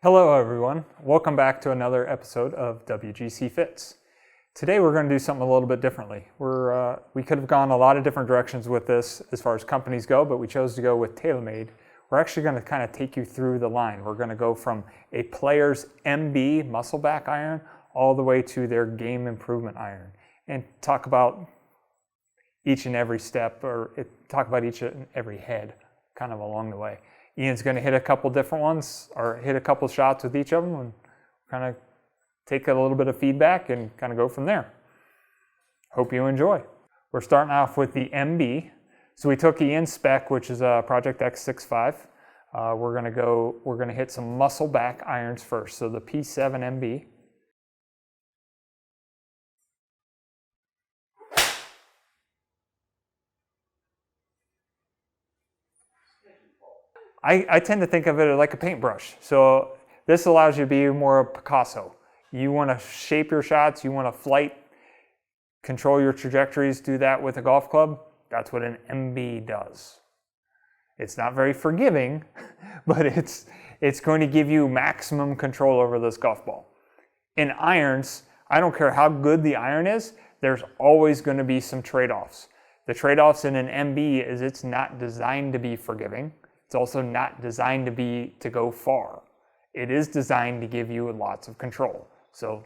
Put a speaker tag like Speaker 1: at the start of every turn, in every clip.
Speaker 1: Hello everyone, welcome back to another episode of WGC Fits. Today we're going to do something a little bit differently. We could have gone a lot of different directions with this as far as companies go, but we chose to go with Taylormade. We're actually going to kind of take you through the line. We're going to go from a player's MB muscle back iron all the way to their game improvement iron and talk about each and every step, or talk about each and every head kind of along the way. Ian's going to hit a couple different ones, or hit a couple shots with each of them, and kind of take a little bit of feedback and kind of go from there. Hope you enjoy. We're starting off with the MB. So we took Ian's spec, which is a Project X65. We're going to hit some muscle back irons first. So the P7MB. I tend to think of it like a paintbrush. So this allows you to be more Picasso. You want to shape your shots, you want to flight, control your trajectories, do that with a golf club. That's what an MB does. It's not very forgiving, but it's going to give you maximum control over this golf ball. In irons, I don't care how good the iron is, there's always going to be some trade-offs. The trade-offs in an MB is it's not designed to be forgiving. It's also not designed to go far. It is designed to give you lots of control. So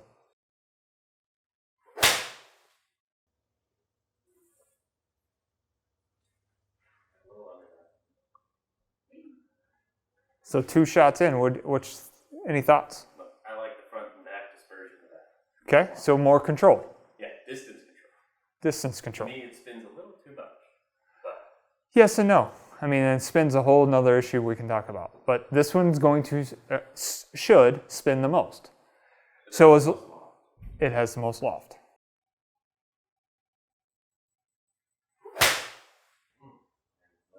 Speaker 1: 2 shots in, any thoughts?
Speaker 2: I like the front and back dispersion of that.
Speaker 1: Okay, so more control.
Speaker 2: Yeah, distance control.
Speaker 1: Distance control.
Speaker 2: To me, it spins a little too much. But
Speaker 1: Yes and no. I mean, it spins a whole nother issue we can talk about. But this one's going to, should spin the most. So it has the most loft.
Speaker 2: When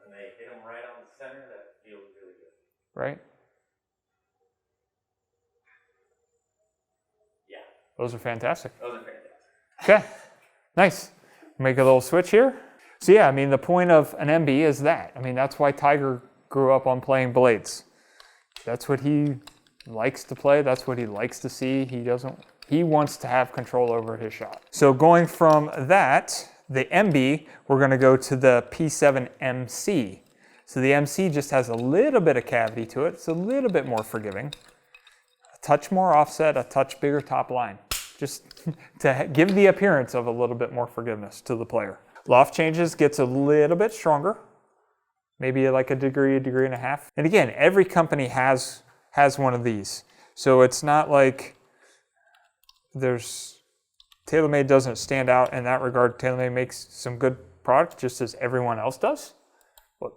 Speaker 2: they hit them right on the center, that feels really good.
Speaker 1: Right?
Speaker 2: Yeah.
Speaker 1: Those are fantastic.
Speaker 2: Those are fantastic.
Speaker 1: Okay, nice. Make a little switch here. So yeah, I mean, the point of an MB is that. I mean, that's why Tiger grew up on playing blades. That's what he likes to play. That's what he likes to see. He wants to have control over his shot. So going from that, the MB, we're going to go to the P7MC. So the MC just has a little bit of cavity to it. It's a little bit more forgiving. A touch more offset, a touch bigger top line. Just to give the appearance of a little bit more forgiveness to the player. Loft changes, gets a little bit stronger, maybe like a degree and a half. And again, every company has one of these. So it's not like Taylormade doesn't stand out in that regard. Taylormade makes some good product just as everyone else does. But,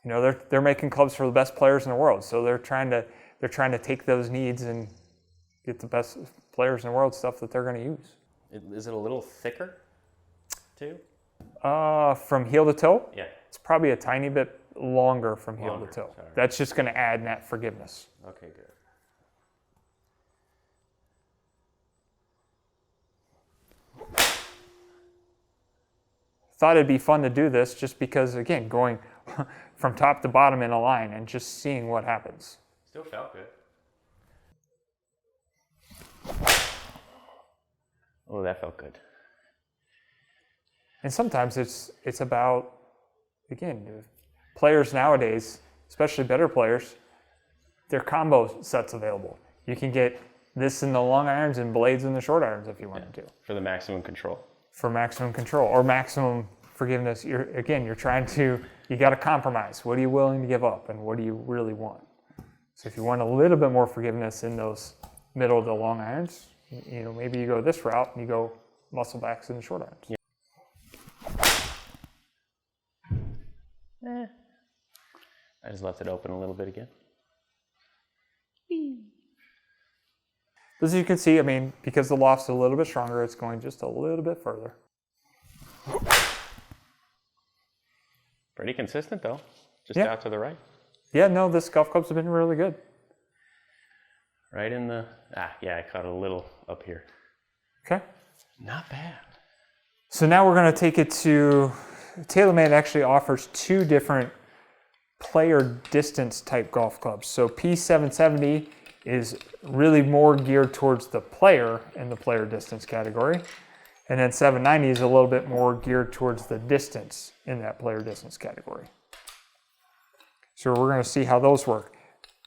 Speaker 1: you know, they're making clubs for the best players in the world. So they're trying to take those needs and get the best players in the world stuff that they're going to use.
Speaker 2: Is it a little thicker, too?
Speaker 1: From heel to toe?
Speaker 2: Yeah.
Speaker 1: It's probably a tiny bit longer from heel to toe.
Speaker 2: Sorry.
Speaker 1: That's just going to add net forgiveness.
Speaker 2: Okay, good.
Speaker 1: Thought it'd be fun to do this just because, again, going from top to bottom in a line and just seeing what happens.
Speaker 2: Still felt good. Oh, that felt good.
Speaker 1: And sometimes it's about, again, players nowadays, especially better players, there are combo sets available. You can get this in the long irons and blades in the short irons if you wanted to.
Speaker 2: For the maximum control.
Speaker 1: For maximum control or maximum forgiveness. You got to compromise. What are you willing to give up and what do you really want? So if you want a little bit more forgiveness in those middle to long irons, you know, maybe you go this route and you go muscle backs in the short irons.
Speaker 2: Yeah. I just left it open a little bit again.
Speaker 1: As you can see, I mean, because the loft's a little bit stronger, it's going just a little bit further.
Speaker 2: Pretty consistent though, just
Speaker 1: Yeah.
Speaker 2: out to the right.
Speaker 1: Yeah, no, this golf club's been really good.
Speaker 2: Right in the, yeah, I caught a little up here.
Speaker 1: Okay.
Speaker 2: Not bad.
Speaker 1: So now we're going to take it to, Taylormade actually offers 2 different player distance type golf clubs. So P770 is really more geared towards the player in the player distance category. And then 790 is a little bit more geared towards the distance in that player distance category. So we're going to see how those work.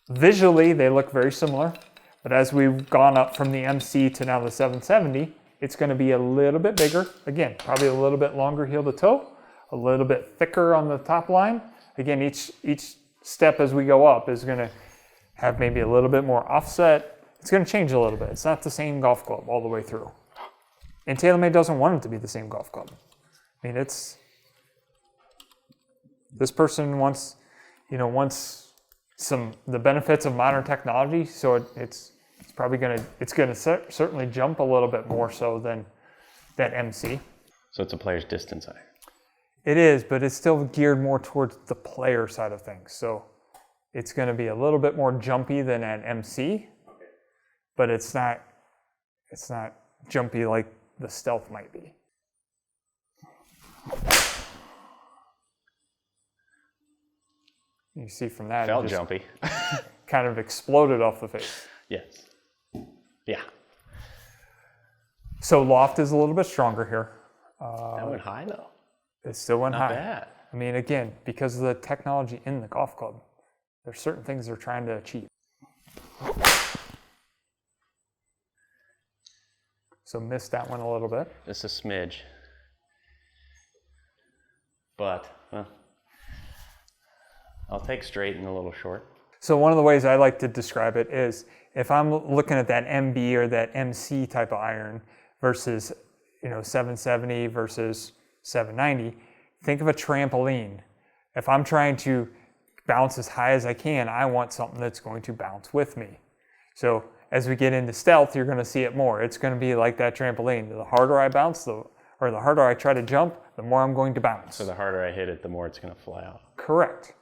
Speaker 1: Visually, they look very similar, but as we've gone up from the MC to now the 770, it's going to be a little bit bigger. Again, probably a little bit longer heel to toe, a little bit thicker on the top line. Again, each step as we go up is going to have maybe a little bit more offset. It's going to change a little bit. It's not the same golf club all the way through. And Taylormade doesn't want it to be the same golf club. I mean, this person wants the benefits of modern technology, so it's probably going to certainly jump a little bit more so than that MC.
Speaker 3: So it's a player's distance iron.
Speaker 1: It is, but it's still geared more towards the player side of things. So it's going to be a little bit more jumpy than an MC, but it's not jumpy like the Stealth might be. You see from that,
Speaker 3: Felt
Speaker 1: it just
Speaker 3: jumpy.
Speaker 1: kind of exploded off the face.
Speaker 3: Yes. Yeah.
Speaker 1: So loft is a little bit stronger here.
Speaker 3: That went high though.
Speaker 1: It still went
Speaker 3: Not
Speaker 1: high.
Speaker 3: bad.
Speaker 1: I mean, again, because of the technology in the golf club, there's certain things they're trying to achieve. So missed that one a little bit.
Speaker 3: Just a smidge. But, well, I'll take straight and a little short.
Speaker 1: So one of the ways I like to describe it is if I'm looking at that MB or that MC type of iron versus 770 versus 790, think of a trampoline. If I'm trying to bounce as high as I can, I want something that's going to bounce with me. So as we get into Stealth, you're going to see it more. It's going to be like that trampoline. The harder I bounce, the harder I try to jump, the more I'm going to bounce.
Speaker 3: So the harder I hit it, the more it's going to fly out.
Speaker 1: Correct.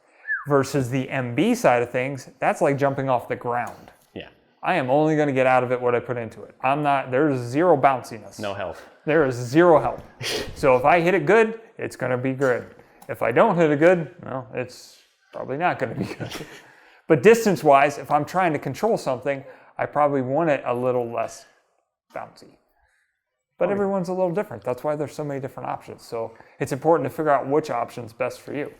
Speaker 1: Versus the MB side of things, that's like jumping off the ground.
Speaker 3: Yeah.
Speaker 1: I am only going to get out of it what I put into it. There's zero bounciness.
Speaker 3: No help.
Speaker 1: There is zero help. So if I hit it good, it's going to be good. If I don't hit it good, well, it's probably not going to be good. But distance-wise, if I'm trying to control something, I probably want it a little less bouncy. But everyone's a little different. That's why there's so many different options. So it's important to figure out which option's best for you.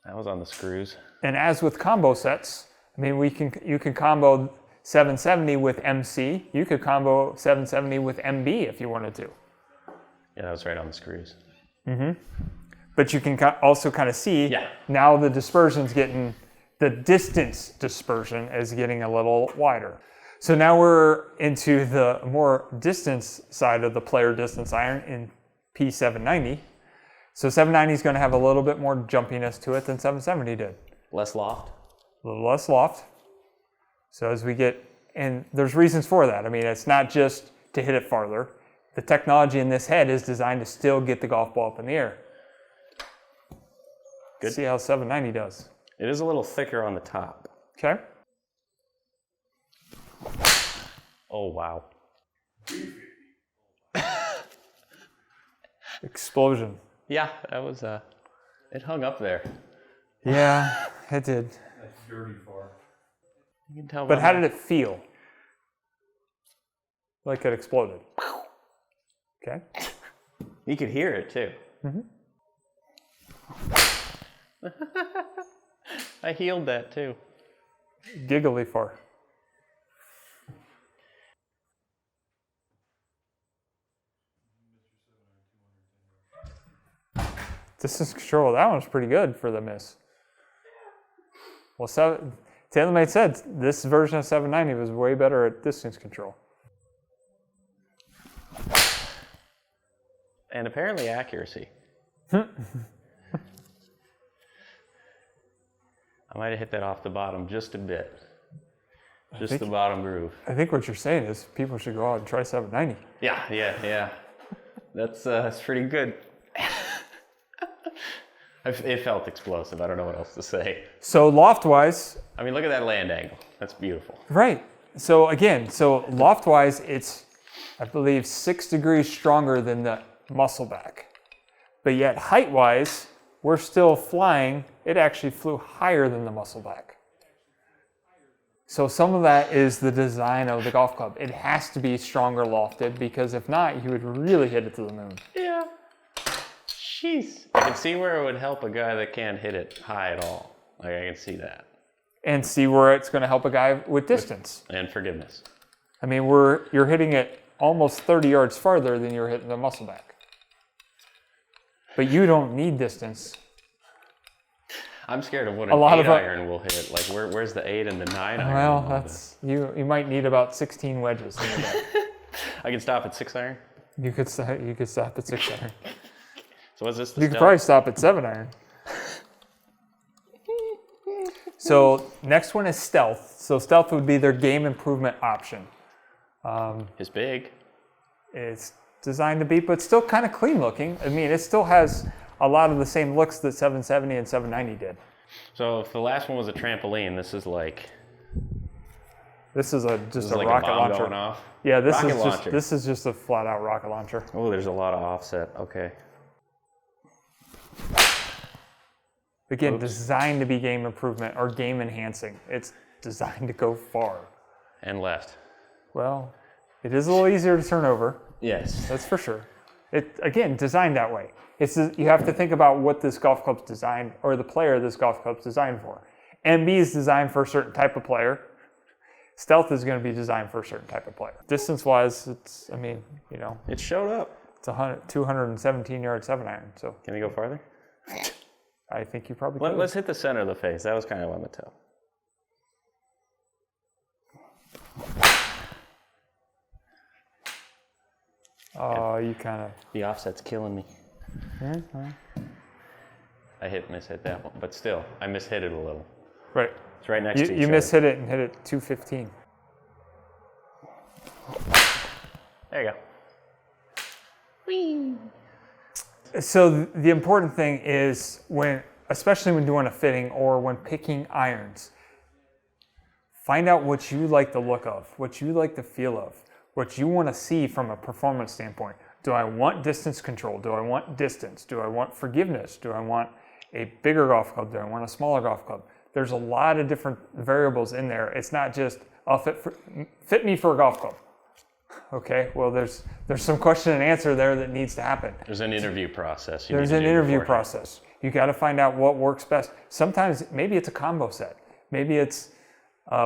Speaker 3: That was on the screws.
Speaker 1: And as with combo sets, I mean, you can combo 770 with MC. You could combo 770 with MB if you wanted to.
Speaker 3: Yeah, that was right on the screws.
Speaker 1: Mm-hmm. But you can also kind of see now the distance dispersion is getting a little wider. So now we're into the more distance side of the player distance iron in P790. So 790 is going to have a little bit more jumpiness to it than 770 did.
Speaker 3: Less loft?
Speaker 1: A little less loft. So as we get, and there's reasons for that. I mean, it's not just to hit it farther. The technology in this head is designed to still get the golf ball up in the air.
Speaker 3: Good.
Speaker 1: See how 790 does.
Speaker 3: It is a little thicker on the top.
Speaker 1: Okay.
Speaker 3: Oh, wow.
Speaker 1: Explosion.
Speaker 3: Yeah, that was, it hung up there.
Speaker 1: Yeah, it did.
Speaker 2: That's dirty far.
Speaker 3: You can tell.
Speaker 1: But how did it feel? Like it exploded. Okay.
Speaker 3: You could hear it too.
Speaker 1: Mm-hmm.
Speaker 3: I healed that too.
Speaker 1: Giggly far. Distance control, that one's pretty good for the miss. Well, Taylormade said this version of 790 was way better at distance control.
Speaker 3: And apparently accuracy. I might have hit that off the bottom just a bit. Just the bottom groove.
Speaker 1: I think what you're saying is people should go out and try 790.
Speaker 3: Yeah. That's pretty good. It felt explosive. I don't know what else to say.
Speaker 1: So loft-wise...
Speaker 3: I mean, look at that land angle. That's beautiful.
Speaker 1: Right. So again, loft-wise, it's, I believe, 6 degrees stronger than the muscle back. but yet height-wise, we're still flying. It actually flew higher than the Muscleback. So some of that is the design of the golf club. It has to be stronger lofted, because if not, you would really hit it to the moon.
Speaker 3: Yeah. Jeez. I can see where it would help a guy that can't hit it high at all. Like, I can see that.
Speaker 1: And see where it's going to help a guy with distance.
Speaker 3: And forgiveness.
Speaker 1: I mean, you're hitting it almost 30 yards farther than you're hitting the Muscleback. But you don't need distance.
Speaker 3: I'm scared of what an 8-iron will hit. Like, where's the 8 and the 9-iron?
Speaker 1: Well, that's you might need about 16 wedges in your bag.
Speaker 3: I can stop at 6-iron?
Speaker 1: You could stop at 6-iron.
Speaker 3: So what's this?
Speaker 1: You could probably stop at 7-iron. So next one is stealth. So stealth would be their game improvement option.
Speaker 3: It's big.
Speaker 1: It's designed to be, but still kind of clean looking. I mean, it still has a lot of the same looks that 770 and 790 did.
Speaker 3: So if the last one was a trampoline, this is like...
Speaker 1: This is just a
Speaker 3: like
Speaker 1: rocket
Speaker 3: a bomb
Speaker 1: launcher.
Speaker 3: Going off.
Speaker 1: Yeah,
Speaker 3: Rocket
Speaker 1: this is just a flat out rocket launcher.
Speaker 3: Oh, there's a lot of offset. Okay.
Speaker 1: Again, designed to be game improvement or game enhancing. It's designed to go far.
Speaker 3: And left.
Speaker 1: Well, it is a little easier to turn over.
Speaker 3: Yes.
Speaker 1: That's for sure. It, again, designed that way. You have to think about what this golf club's designed, or the player this golf club's designed for. MB is designed for a certain type of player. Stealth is going to be designed for a certain type of player. Distance-wise, it's, I mean, you know.
Speaker 3: It showed up.
Speaker 1: It's a 217-yard 7-iron, so.
Speaker 3: Can we go farther?
Speaker 1: I think you probably could.
Speaker 3: Let's hit the center of the face. That was kind of on the toe.
Speaker 1: Oh, you kind of.
Speaker 3: The offset's killing me. I mishit that one, but still, I mishit it a little.
Speaker 1: Right.
Speaker 3: It's right next to each
Speaker 1: You
Speaker 3: other.
Speaker 1: mishit it and hit it 215.
Speaker 3: There you go. Whee!
Speaker 1: So the important thing is especially when doing a fitting or when picking irons, find out what you like the look of, what you like the feel of, what you want to see from a performance standpoint. Do I want distance control? Do I want distance? Do I want forgiveness? Do I want a bigger golf club? Do I want a smaller golf club? There's a lot of different variables in there. It's not just, I'll fit me for a golf club. Okay, well, there's some question and answer there that needs to happen.
Speaker 3: There's an interview process.
Speaker 1: There's an interview process. You got to find out what works best. Sometimes maybe it's a combo set. Maybe it's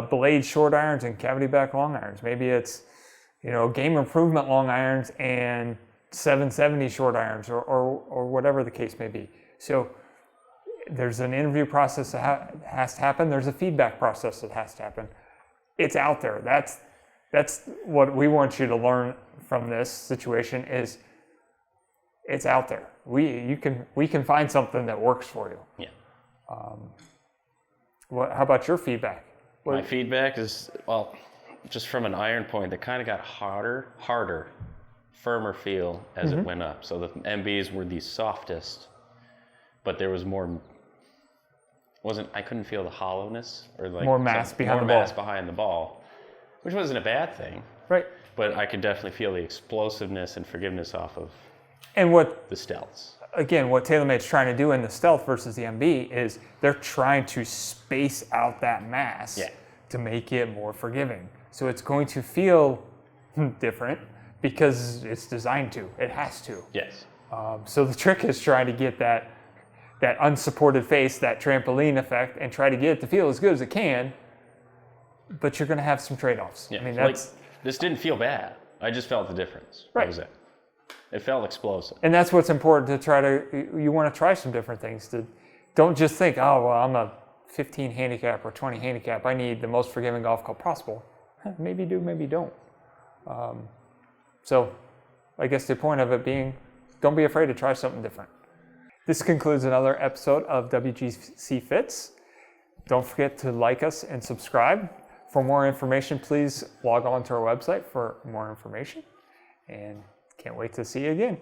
Speaker 1: blade short irons and cavity back long irons. Maybe it's game improvement long irons and 770 short irons or whatever the case may be. So there's an interview process that has to happen. There's a feedback process that has to happen. It's out there. That's what we want you to learn from this situation is it's out there. We can find something that works for you.
Speaker 3: Yeah.
Speaker 1: How about your feedback?
Speaker 3: My feedback is, well, just from an iron point, they kind of got harder, firmer feel as it went up. So the MBs were the softest, but there was I couldn't feel the hollowness or like
Speaker 1: more mass behind the ball.
Speaker 3: More mass behind the ball, which wasn't a bad thing.
Speaker 1: Right.
Speaker 3: But I could definitely feel the explosiveness and forgiveness off of the stealths.
Speaker 1: Again, what TaylorMade's trying to do in the stealth versus the MB is they're trying to space out that mass to make it more forgiving. So it's going to feel different because it's designed to. It has to.
Speaker 3: Yes.
Speaker 1: So the trick is trying to get that unsupported face, that trampoline effect, and try to get it to feel as good as it can, but you're going to have some trade-offs.
Speaker 3: Yeah.
Speaker 1: I mean,
Speaker 3: this didn't feel bad. I just felt the difference.
Speaker 1: Right.
Speaker 3: That was it. It felt explosive.
Speaker 1: And that's what's important you want to try some different things. Don't just think, oh, well, I'm a 15 handicap or 20 handicap. I need the most forgiving golf club possible. Maybe do, maybe don't. So I guess the point of it being, don't be afraid to try something different. This concludes another episode of WGC Fits. Don't forget to like us and subscribe. For more information, please log on to our website for more information. And can't wait to see you again.